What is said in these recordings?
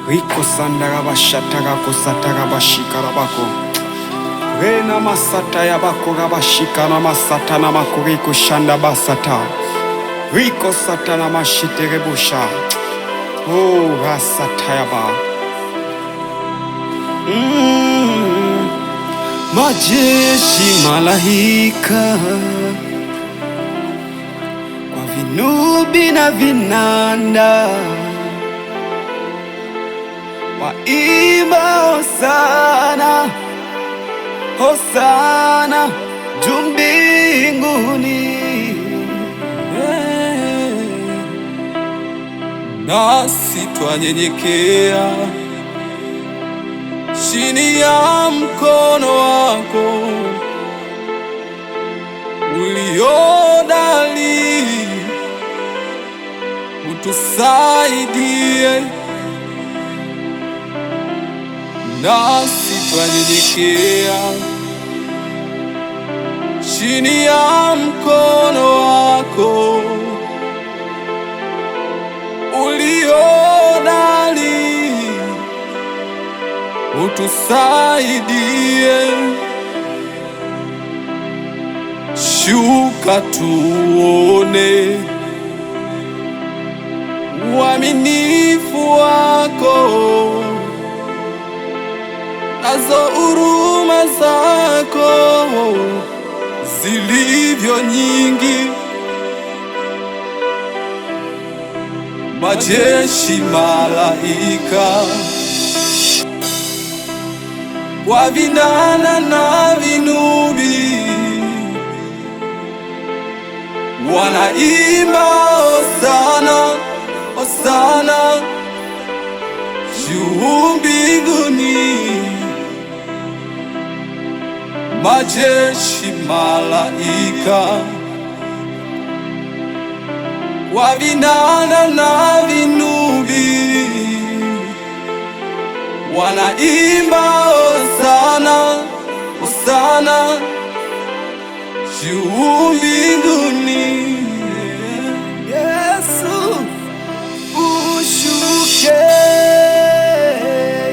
Riko sandara bashatara kosatara bashikara bako. Rena masata ya bako rabashika na masata na makuriko shanda basata. Riko satana mashitere busha. Oh rasata ya ba. Majeshi malaika kwa vinubi na vinanda waimba hosana, hosana juu mbinguni. Nasi twanyenyekea chini ya mkono wako uliodali, utusaidie. Nasi twanyenyekea chini ya mkono wako uliodali, utusaidie. Shuka tuone uaminifu wako, nazo huruma zako zilivyo nyingi. Majeshi malaika kwa vinanda na vinubi wanaimba hosana, hosana juu mbinguni. Majeshi malaika kwa vinanda na vinubi wanaimba hosana, hosana juu mbinguni. Yesu ushuke,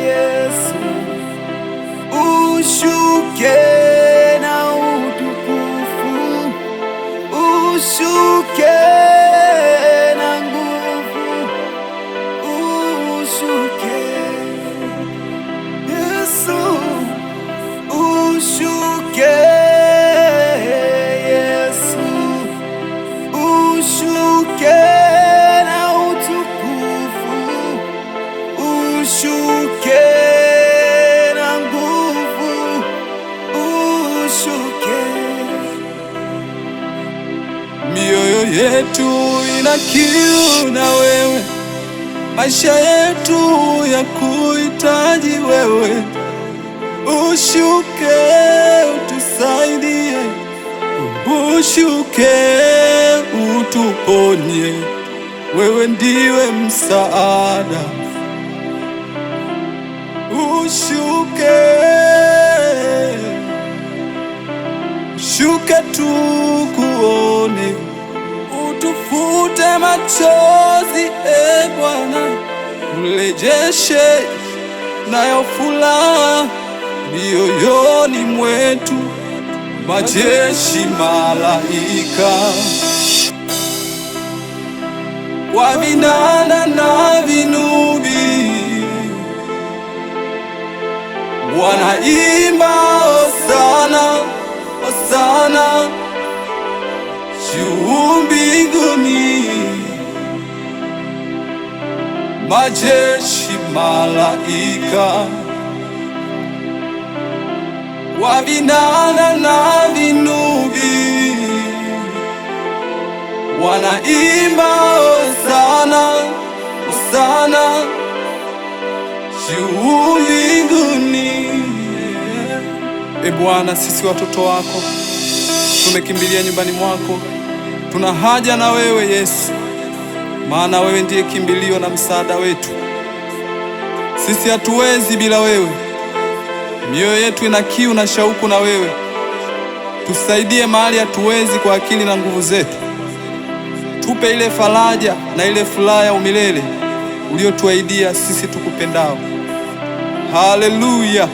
Yesu ushuke na utukufu, ushuke na nguvu, ushuke Yesu ushuke, Yesu ushuke na utukufu, ushuke na nguvu, ushuke. Mioyo yetu ina kiu na wewe, maisha yetu ya kuhitaji wewe. Ushuke utusaidie, ushuke utuponye, wewe ndiwe msaada. Ushuke, ushuke tukuone, utufute machozi, e Bwana, urejeshe nayo furaha mioyoni mwetu. Majeshi malaika kwa vinanda na vinubi wanaimba hosana, hosana juu mbinguni. Majeshi malaika kwa vinanda na vinubi wanaimba hosana, hosana juu mbinguni. E Bwana, sisi watoto wako tumekimbilia nyumbani mwako, tuna haja na wewe Yesu, maana wewe ndiye kimbilio na msaada wetu. Sisi hatuwezi bila wewe, mioyo yetu ina kiu na shauku na wewe. Tusaidie mahali hatuwezi kwa akili na nguvu zetu, tupe ile faraja na ile furaha ya umilele uliotuahidia sisi tukupendao. Haleluya!